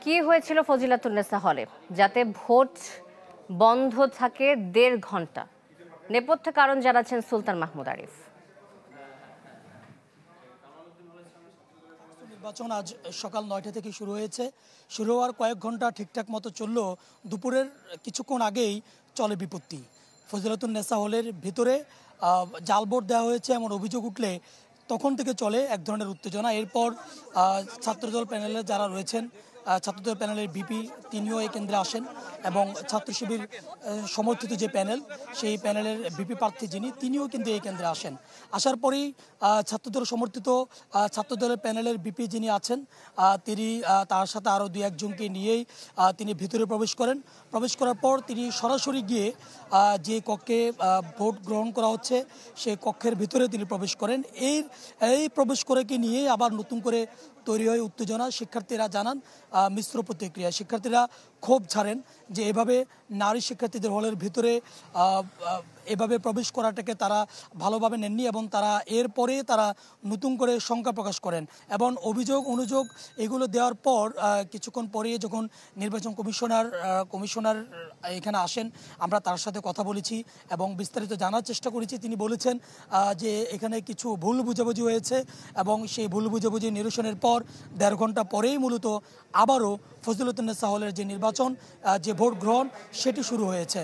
কি হয়েছিল ফজিলাতুন্নেসা হলে যাতে ভোট বন্ধ থাকে ১.৫ ঘন্টা? নেপথ্যে কারণ জানাচ্ছেন সুলতান মাহমুদ আরিফ। নির্বাচন আজ সকাল ৯টা থেকে শুরু হয়েছে। শুরু হওয়ার কয়েক ঘন্টা ঠিকঠাক মতো চললেও দুপুরের কিছুক্ষণ আগেই চলে বিপত্তি। ফজিলাতুন্নেসা হলের ভিতরে জাল ভোট দেওয়া হয়েছে এমন অভিযোগ উঠলে তখন থেকে চলে এক ধরনের উত্তেজনা। এরপর ছাত্রদল প্যানেলে যারা রয়েছেন, ছাত্রদল প্যানেলের ভিপি তিনিও এই কেন্দ্রে আসেন এবং ছাত্র শিবির সমর্থিত যে প্যানেল, সেই প্যানেলের ভিপি প্রার্থী তিনিও কিন্তু এই কেন্দ্রে আসেন। আসার পরেই ছাত্রদল সমর্থিত ছাত্রদলের প্যানেলের ভিপি যিনি আছেন, তিনি তার সাথে আরও ২-১ জনকে নিয়েই তিনি ভিতরে প্রবেশ করেন। প্রবেশ করার পর তিনি সরাসরি গিয়ে যে কক্ষে ভোট গ্রহণ করা হচ্ছে সেই কক্ষের ভিতরে তিনি প্রবেশ করেন। এই প্রবেশ করেকে নিয়ে আবার নতুন করে তৈরি হয় উত্তেজনা। শিক্ষার্থীরা জানান মিশ্র প্রতিক্রিয়া। শিক্ষার্থীরা ক্ষোভ ঝাড়েন যে এভাবে নারী শিক্ষার্থীদের হলের ভিতরে এভাবে প্রবেশ করাটাকে তারা ভালোভাবে নেননি এবং তারা এরপরে তারা নতুন করে শঙ্কা প্রকাশ করেন এবং অনুযোগ এগুলো দেওয়ার পর কিছুক্ষণ পরে যখন নির্বাচন কমিশনার এখানে আসেন, আমরা তার সাথে কথা বলেছি এবং বিস্তারিত জানার চেষ্টা করেছি। তিনি বলেছেন যে এখানে কিছু ভুল বুঝাবুঝি হয়েছে এবং সেই ভুল বুঝাবুঝি নিরসনের পর ১.৫ ঘন্টা পরেই মূলত আবারও ফজিলাতুন্নেসা হলের যে নির্বাচন, যে ভোট গ্রহণ সেটি শুরু হয়েছে।